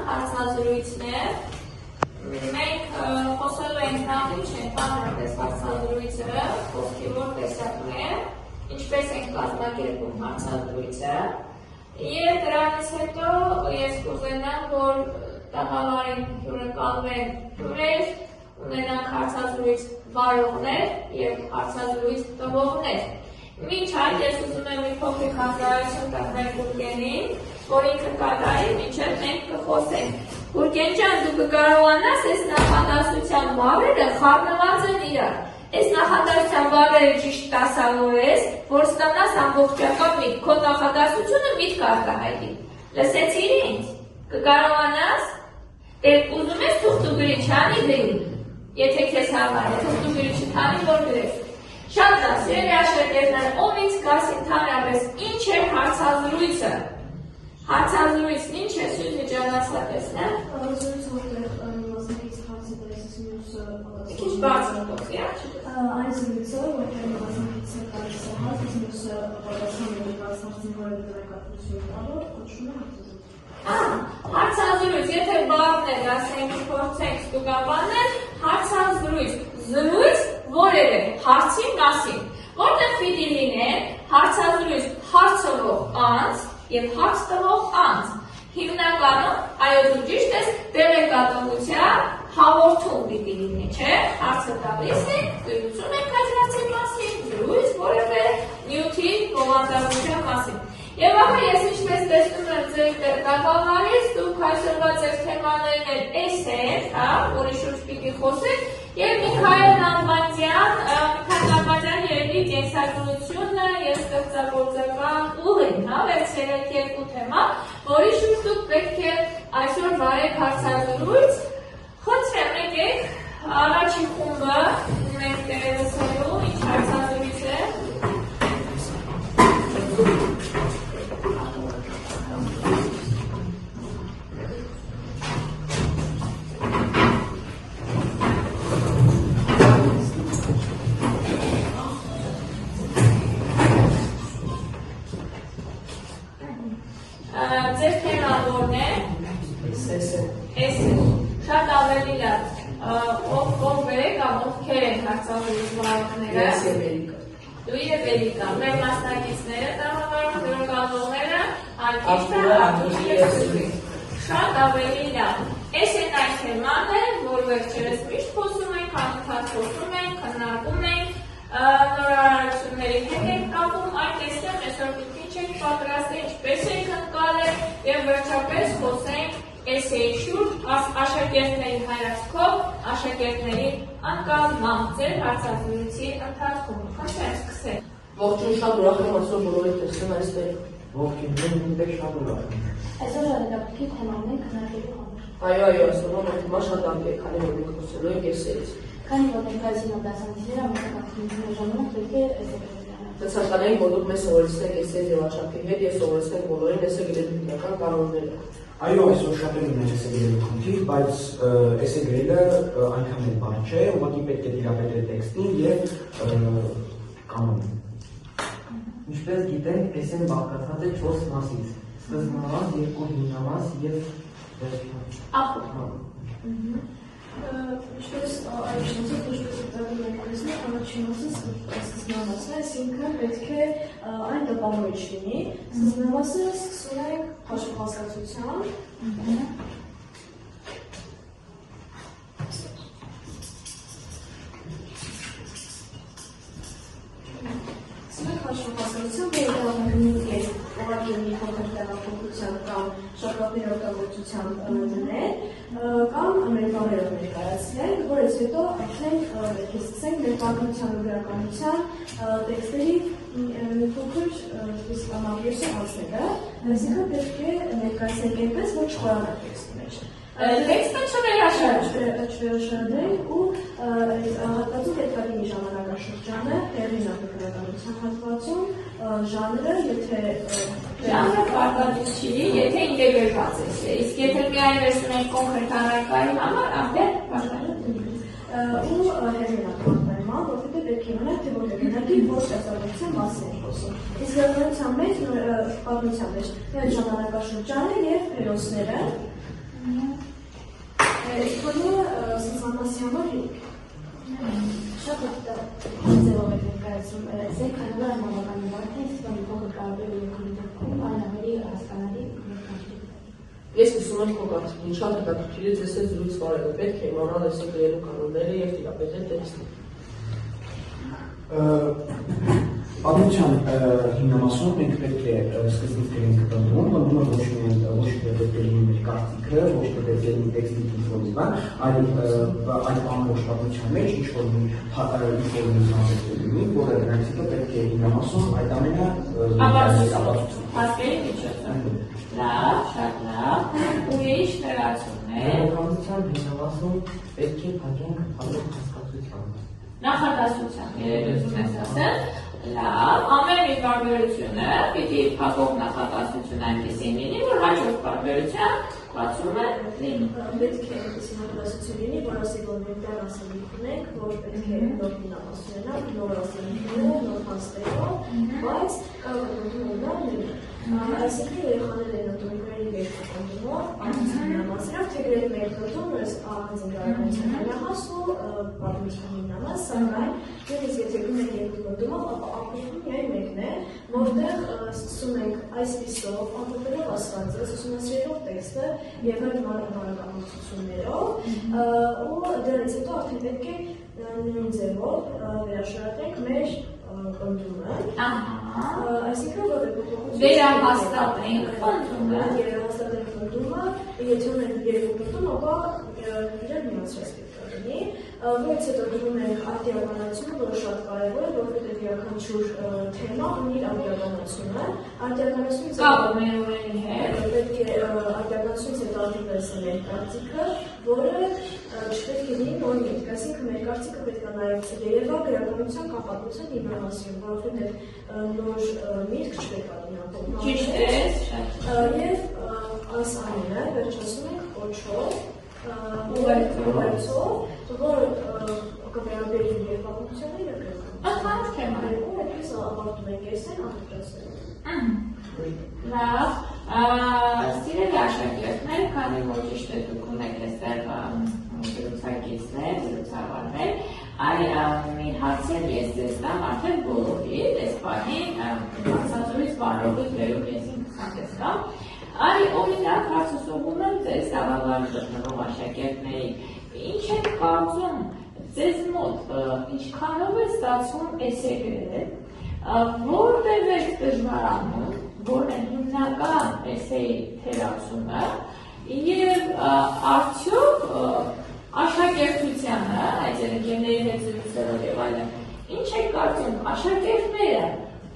հարցազրույցներ։ Մենք խոսելու ենք նախին չենք բանրապես հարցազրույցը, խոսքի որ տեսակն է, ինչպես ենք կազմակերպում հարցազրույցը, և դրանից հետո ես կուզենամ, որ տաղավարին հյուրընկալվեն հյուրեր, ունենանք հարցազրույց վարողներ և հարցազրույց տվողներ։ Մինչ այդ ես ուզում եմ մի փոքրիկ հանրայություն տվել Գուրգենին, որ ինքը կատարի, մինչև մենք կխոսենք։ Գուրգեն ջան, դու կկարողանաս այս նախադասության բառերը խառնված են իրար։ Այս նախադասության բառերը ճիշտ դասավորես, որ ստանաս ամբողջական միտք, քո նախադասությունը միտք արտահայտի։ Լսեցիր ինձ, կկարողանաս, ուզում ես թուղթ ու գրիչանի գրի, եթե քեզ համար է, թուղթ ու գրիչը թանի որ գրես։ Շատ լավ, սիրելի աշակերտներ, ով ինձ կաս ընդհանրապես ինչ է հարցազրույցը։ Հարցազրույցն ինչ է, սույզի ջանացատեսն է։ Հարցազրույցը որտեղ մասնակից հարցը տալիս մյուսը Քիչ բարձր տոկի, այն զրույցը, որտեղ մասնակիցը տալիս է հարց, մյուսը պատասխանում է հարցին, որը տեղեկատվություն տալով, կոչվում է հարցազրույց։ Հարցազրույց, եթե բառներ ասենք փորձենք ստուգաբանել, հարցազրույց, զրույց որևէ հարցի մասին, որտեղ պիտի լինեն հարցազրույց հարցրող անձ և հարց տվող անձ։ Հիմնականում, այո դու ճիշտ ես, տեղեկատվության հաղորդում պիտի լինի, չէ՞, հարցը տալիս է, գիտություն եք այս հարցի մասին, զրույց որևէ նյութի բովանդակության մասին։ Եվ ահա ես ինչպես տեսնում եմ ձեր տաղավարից, դուք այսօրվա ձեր թեմաներն էլ էս են, որի շուրջ պիտի խոսեք, և Միքայել Նալբանդյան երևի կենսագրությունը և ստեղծագործական ուղին, վերցրեք երկու թեմա, որի շուրջ դուք պետք է այսօր վարեք հարցազրույց, խնդրեմ եկեք առաջին խումբը մենք լսելու, ինչ հարցազրույց է։ Ձեր թեման որն է։ Շատ ավելի լավ, ով է կամ ովքեր են հարցազրույց վարողները։ Դու և Էրիկա, մեր մասնակիցները տաղավարում, հյուրընկալվողները, Արտիշտը, Արտուշի և Սուրի։ Շատ ավելի լավ։ Այս են այն թեմաները, որ վերջերս միշտ խոսում ենք, անընդհատ խոսում ենք, քննարկում ենք, նորարարությունների հետ ենք կապում, այդ տեսնեմ այսօր ինչ ենք պատրաստել, ինչպես ենք ընկալել և վերջապես խոսենք էսեի շուրջ աշակերտների հայացքով, աշակերտների ընկալմամբ ձեր հարցազրույցի ընթացքում։ Խնդրեմ սկսել։ Ողջույն, շատ ուրախ եմ այսօր բոլորի տեսնում այստեղ։ Ողջույն, նույնպես շատ ուրախ եմ։ Այսօր հետաքրքիր թեմաներ քննարկելու համար։ Այո, այսօրվա մեր թեման շատ լավ է, քանի որ մենք խոսելու ենք էսեից։ Քանի որ ներկայացնում դասընթացները ամենաքանքնությունների ժամանակ պետք է ցանկանում ենք, որ դուք մեզ սովորեցնեք էսեի ձևաչափի հետ և սովորեցնեք բոլորին էսե գրելու հիմնական կանոնները։ Այո, այսօր շատերին ունեն էսե գրելու խնդիր, բայց էսե գրելը այնքան էլ բան չէ, ուղղակի պետք է տիրապետել տեքստին և կանոնին։ Ինչպես գիտենք, էսեն բաղկացած է 4 մասից՝ սկզբնամաս, երկու հիմնամաս և Ախոտ։ Ինչպես առաջինացի ինչպես տալու ենք տեսնել, առաջին մասը սկզբնամասն է, այսինքն պետք է այն տպավորիչ լինի, սկզբնամասը սկսում ենք հաշվահասկացությամբ, որը դավանումի է ուղղակի մի փոքր տեղափոխությամբ կամ շրջապատերական դնել կամ մեր բառերով ներկայացնել, որից հետո արդեն պետք է սկսենք մեր պատմության ու գրականության տեքստերի մի փոքր ամապիրսը անցնելը, այսինքն պետք է ներկայացնենք այնպես, որ չխորանա տեքստի մեջ։ Տեքստը չվերաշարել ու հատվածում պետք է լինի ժամանակաշրջանը, հեղինակը գրականության հատվածում, ժանրը, եթե Ժանրը պարտադիր չի, եթե ինտեգրված է, իսկ եթե միայն վերցնում ենք կոնկրետ առարկայի համար, ապա պարտադիր չի։ Ու հեղինակը պատմական, որովհետև պետք է իմանալ, թե որ հեղինակի որ ստեղծագործության մասին է խոսում։ Իսկ պատմության մեջ միայն ժամանակաշրջանը և հերոսները Իշխանումը սանսամասյամը շատ ձևով է ներկայացում զենք հանելը համավականի վարդը, իսկանի փոքր կարաբել ու երկրի դեպքում այն ավելի հասկանալի Ես լսում եմ քո կարծիքին, շատ հետաքրքիր է ձեզ հետ զրույց վարելը, պետք է իմանալ էսե գրելու կանոնները և տիրապետել տեքստին։ Պատմության հիմնամասում մենք պետք է սկզբից գրենք բնդումը ոչ միայն ոչ թե պետք է լինի մեր կարծիքը, ոչ թե պետք է լինի տեքստի ինչ-որ բան, այլ այդ ամբողջ պատմության մեջ ինչ-որ մի բան լինի, որը դրանցիկը պետք է հիմնամասում այդ ամենը ապացուցում։ Հասկերի միջոցով։ Լավ, շատ լավ։ Ուրիշ լրացումներ։ Պատմության հիմնամասում պետք է փակենք փակող հասկացությամբ։ Նախադասությամբ երևում ես ասել, լավ, ամեն մի բարբերությունը պիտի փակող նախադասություն այնպեսին լինի, որ հաջորդ բարբերության բացում է լինի։ Պետք է այնպեսի նախադասություն լինի, որ ասի, որ մենք դեռ ասելիք ունենք, որ պետք է նոր հիմնամաս ունենանք, նոր ասելիք ունենանք, նոր հասնելով, բայց կարող է դու ունենալ լինի։ Այսինքն երեխաները նոտորիկների վերջականգումով, պատմության հիմնամասերով, թե գրել մեր կրտում, ես աղանձին կարողացան հնահասու, պատմության հիմնամաս, սակայն նույնիսկ եթե գնում ենք երկու կրտումով, ապա ապրիլում միայն մեկն է, որտեղ սկսում ենք այսպիսով, ամփոփելով ասվածը, ուսումնասիրելով տեքստը եւ այդ մանրամասնություններով, ու դրանից հետո արդեն պետք է նույն ձևով վերաշարադրենք մեր կրտումը։ Այսինքն որ վերահաստատենք կրտումը, վերահաստատենք կրտումը, եթե ունենք երկու կրտում, ապա իրար միացրած պետք է լինի, որից հետո գրում ենք արտիականացումը, որը շատ կարևոր է, որովհետև յուրաքանչյուր թեմա ունի արտիականացումը, արտիականացումից կապը մեր օրերի հետ, պետք է արտիականացումից հետո արտիվերսը մեր կարծիքը, որը չպետք է լինի նոր միտք, այսինքն մեր կարծիքը պետք է նաև երևա գրականության կամ պատմության հիմնամասում, որովհետև նոր միտք չպետք է լինի ամփոփ։ ճիշտ է, Եվ այս ամենը վերջացնում ենք կոչով, ուղերձով, որ կվերաբերի և պատմությանը և գրականության։ Ու այդպես ավարտում ենք էսեն անդրդրացնելով։ լավ, սիրելի աշակերտներ, քանի որ ճիշտ է դուք ունեք այստեղ զրուցակիցներ, զրուցավարներ, մի հարցեր ես ձեզ տամ արդեն բոլորի, այս պահին հարցազրույց վարողից վերում ես ինքս հանդես տամ, օրինակ հարցուսողում եմ ձեզ տաղավար գտնվող աշակերտների, ինչ եք կարծում, ձեզ մոտ ինչքանով է ստացվում էսե գրել, որտեղ եք դժվարանում, որն է հիմնական էսեի թերացումը և արդյոք աշակերտությանը, այդ ընկերների հետ զրույցերով և այլն, ինչ եք կարծում, աշակերտները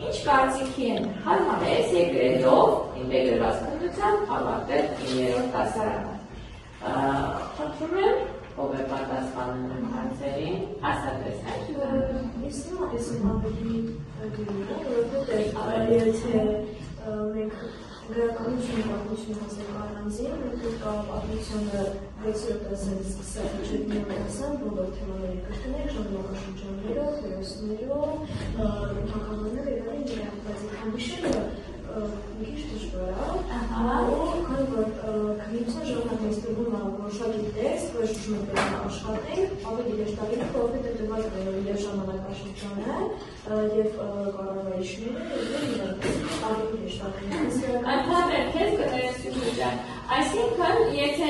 ինչ կարծիքի են հարմար է էսե գրելով ինտեգրված քննությամբ ավարտել 9-րդ դասարանը։ Խնդրում եմ, ով է պատասխանում հարցերին, հաստատվեցնեք Սյուզաննա։ Ես ավելի որովհետև եթե մենք գրականություն պատմություն հասնենք առանձին, մենք պատմությունը 6-րդ դասից սկսած չգիտեմ ասեմ, բոլոր թեմաների կրկնենք, ժամանակաշրջաններով, հերոսներով, հակավորները եւ այլն, բայց հանդիպումը մի քիչ դժվար է, ու քանի որ քննության ժամանակ մեզ տրվում է որոշակի տեքստ, որ շուշում պետք է աշխատենք, ավելի հեշտագույն է, որովհետև դրված է եւ ժամանակաշրջանը եւ կառավարիչները եւ ավելի հեշտագույն է։ Ընդհանրապես քեզ կներեսություն ջան, այսինքն եթե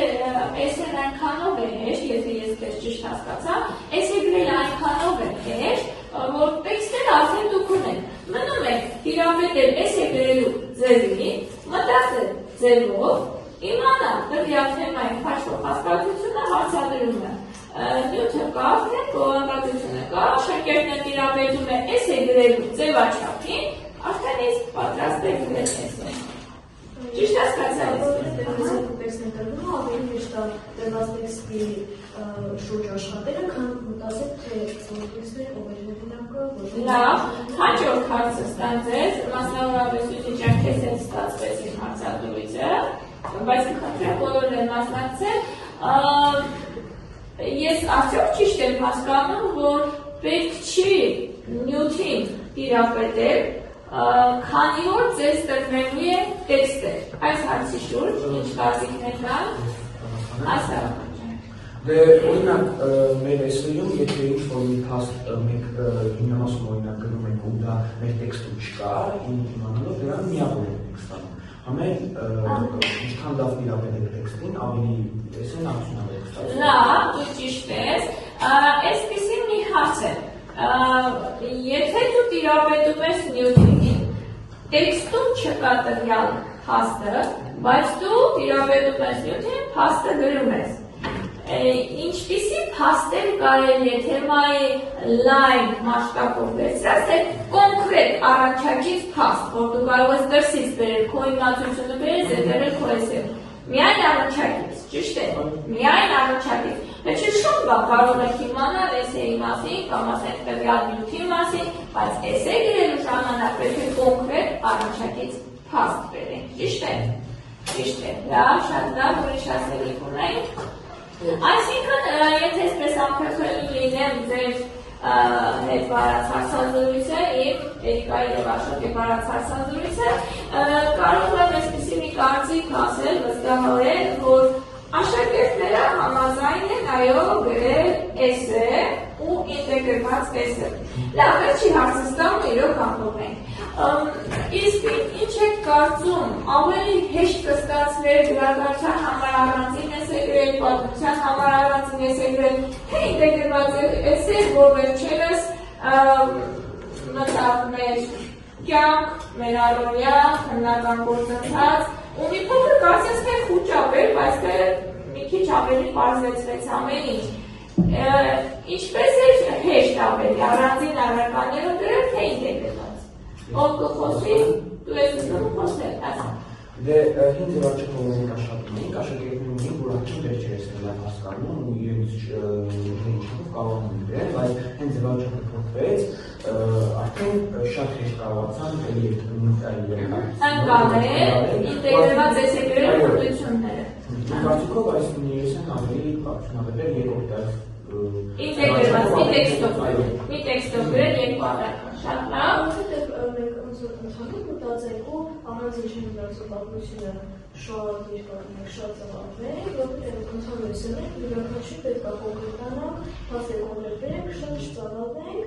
էսեն այնքանով է հեշտ, եթե ես քեզ ճիշտ հասկացա, էսե գրել այնքանով է հեշտ, որ տեքստերը արդեն դուք ունեք, մնում եք տիրապետել էսե գրելու ձևին, մտածել ձևով, իմանալ դրյալ թեմայի քաշվող հասկացությունը, հարցադրումը, նյութը կա, արդեն գովանկատությունը կա, աշակերտն տիրապետում է էսե գրելու ձևաչափին, արդեն իսկ պատրաստ է գրել էսե։ Ճիշտ հասկացա տեքստն տրվում ավելի հեշտ է դրված տեքստի շուրջ աշխատելը, քան մտածել, թե տեքստերը ով է հեղինակը, լավ, հաջորդ հարցը ստանձեց, մասնավորապես ուսուցիչ ջան, քեզ հետ ստացվեց իմ հարցադրույցը, բայց կխնդրեմ բոլորն են մասնակցել, ես արդյոք ճիշտ եմ հասկանում, որ պետք չի նյութին տիրապետել, քանի որ ձեզ տրվելու է տեքստեր։ Այս հարցի շուրջ ինչ կարծիքներ կան։ Ասա։ Դե օրինակ մեր էսեյում եթե ինչ-որ մի փաստ մենք հիմնամասում օրինակ գրում ենք ու դա մեր տեքստում չկա, իմանալով դրան միավոր ենք ստանում։ Ամեն ինչքան լավ տիրապետել տեքստին, ավելի էսեն արդյունավետ ստացվում։ Լավ, դու ճիշտ ես, այսպիսի մի հարց է, եթե դու տիրապետում ես նյութին, տեքստում չկա տվյալ փաստը, բայց դու տիրապետում ես նյութին, փաստը գրում ես։ Ինչպիսի փաստեր կարելի է թեմայի լայն մասշտաբով վերցրած, թե կոնկրետ առանցքից փաստ, որ դու կարող ես դրսից բերել քո իմացությունը բերել, զետերել քո էսեյում։ Միայն առանցքից, ճիշտ է, միայն առանցքից։ Վերջին շատ բան կարող եք իմանալ էսեյի մասին, կամ ասենք տվյալ նյութի մասին, բայց էսեյ գրելու ժամանակ պետք է կոնկրետ առանցքից փաստ բերենք, ճիշտ է։ Ճիշտ է, լավ, շատ լավ, ուրիշ ասելիք ունենք։ Այսինքն, եթե այսպես ամփոփելու լինեմ ձեր հետ վարած հարցազրույցը, իմ Էրիկայի և Աշոտի վարած հարցազրույցը, կարող եմ այսպիսի մի կարծիք ասել վստահորեն, որ աշակերտները համաձայն են այո գրել էսե ու ինտեգրված էսե։ Լավ, վերջի հարցը ստանում իրոք ամփոփենք։ Իսկ ինչ եք կարծում, ավելի հեշտ կստացվեր գրականության համար առանձին էսե գրել, պատմության համար առանձին էսե գրել, թե ինտեգրված էսե, որ վերջերս մտավ մեր կյանք, մեր առօրյա, քննական գործընթաց, ու մի փոքր կարծես թե խուճապ էր, բայց թե մի քիչ ավելի պարզեցվեց ամեն ինչ։ Ինչպես էր հեշտ ավելի առանձին առարկաներով գրել, թե ինտեգրված։ Ով կխոսի, դու ես ուզում խոսել, ասա։ Դե հինձ եւ աչքով մենք աշխատում ենք, աշակերտներում ենք, որ աչքին վերջերս են լավ հասկանում ու իրենց ինչով կարող են գրել, բայց հենց եւ աչքը փոխվեց, արդեն շատ հեշտ կարողացան ընկալել ինտեգրված էսե գրել հմտությունները։ Կարծիքով այս նույնիսկ ավելի արդյունավետ է երկրորդ ինտեգրված մի տեքստով գրել երկու առարկա, շատ լավ։ Որովհետև մենք ընդհանուր մտածենք ու առանձին շինարարության պատմությունը շատ երկար մենք շատ ծավալներ, որովհետև ընդհանուր սերմենք յուրաքանչյուր պետք է կոնկրետանալ, փաստեր կոնկրետենք, շատ չծավալենք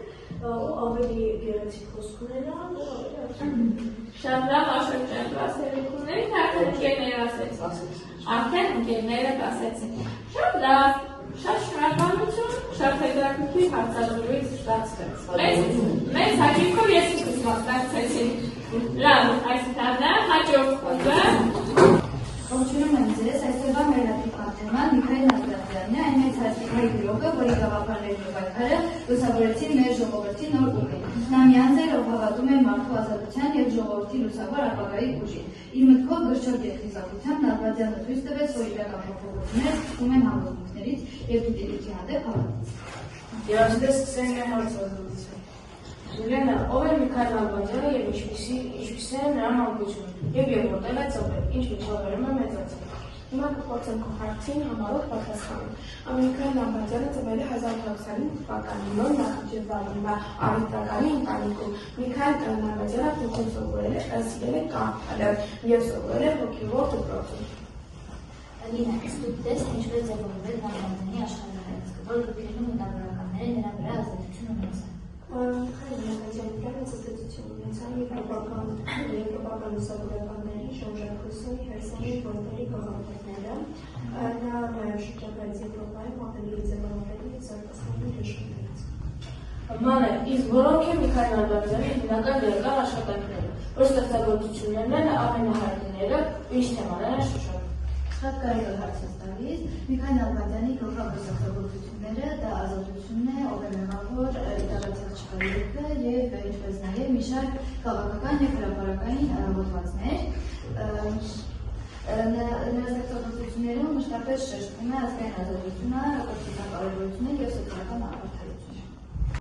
ու ավելի գեղեցիկ խոսք ունենալ ու ավելի արդյունավետ։ Շատ լավ, Աշոտ ջան, դու ասելիք ունեիք, արդեն ընկերները ասեցին։ Արդեն ընկերները ասեցին։ Շատ լավ, շատ շնորհակալություն, շատ հետաքրքիր հարցազրույց ստացվեց։ Մեծ հաճույքով ես ինքս մասնակցեցի։ Լավ, այսքանը հաջորդ խորհուրդը։ Ողջունում եմ ձեզ, այսօրվա մեր լատիպան թեման Միքայել Նազարյանն է, այն մեծ հաստիքայի գրողը, որի գաղափարներն ու պայքարը լուսավորեցին մեր ժողովրդի նոր ուղին։ Նա միանձ էր, ով հավատում էր մարդու ազատության և ժողովրդի լուսավոր ապագայի ուժին։ Իր մտքով գրչոտ և խիզախությամբ Նազարյանը ցույց տվեց, որ իրական փոփոխությունները սկսում են համոզմունքներից և գիտելիքի հանդեպ հավատից։ Երաժշտը սկսենք մեր հարցազրույցը։ Յուլիանա, ով է Միքայել Նազարյանը և ինչպիսի է նրա մանկությունը, և որտեղ է ծնվել, ինչ միջավայրում է մեծացել։ Հիմա կփորձեմ քո հարցին համառոտ պատասխանել։ Միքայել Նազարյանը ծնվել է 1825 թվականին նոր Նախիջևանում արհեստականի ընտանիքում։ Միքայել Նազարյանը փոքր սովորել է, սիրել է կանխալը և սովորել է հոգևոր դպրոցում։ Լինա, իսկ դու տես ինչպես է որվել Նազարյանի աշխարհայացքը, որ գրքերում մտավորականները նրա վրա ազդեցություն ունեցան։ Նազարյանը ազդեցություն ունեցան եվրոպական լուսավորականների, Ժան-Ժակ Հերսանի որտերի գաղափարները, նա նաև շրջագայց Եվրոպայում ավելի ձևավորել զարգացնելու դաշտներից։ Մանե, իսկ որոնք են Միքայել Նազարյանի հիմնական գրական աշխատանքները, որ ստեղծագործություններն են ամենահայտնիները, ինչ թեմաներ են շուշանում։ Շատ կարևոր հարց է տալիս։ Միքայել Նազարյանի գլխավոր ստեղծագործությունները դա ազատությունն է, ով է մեղավոր, իտալացիաց չկայքը եւ ինչպես նաեւ մի շարք քաղաքական եւ հրապարակային հոդվածներ։ Նրա ստեղծագործություններում մշտապես շեշտվում է ազգային ազատությունը, կրթության կարևորությունը եւ սոցիալական ապարտայությունը։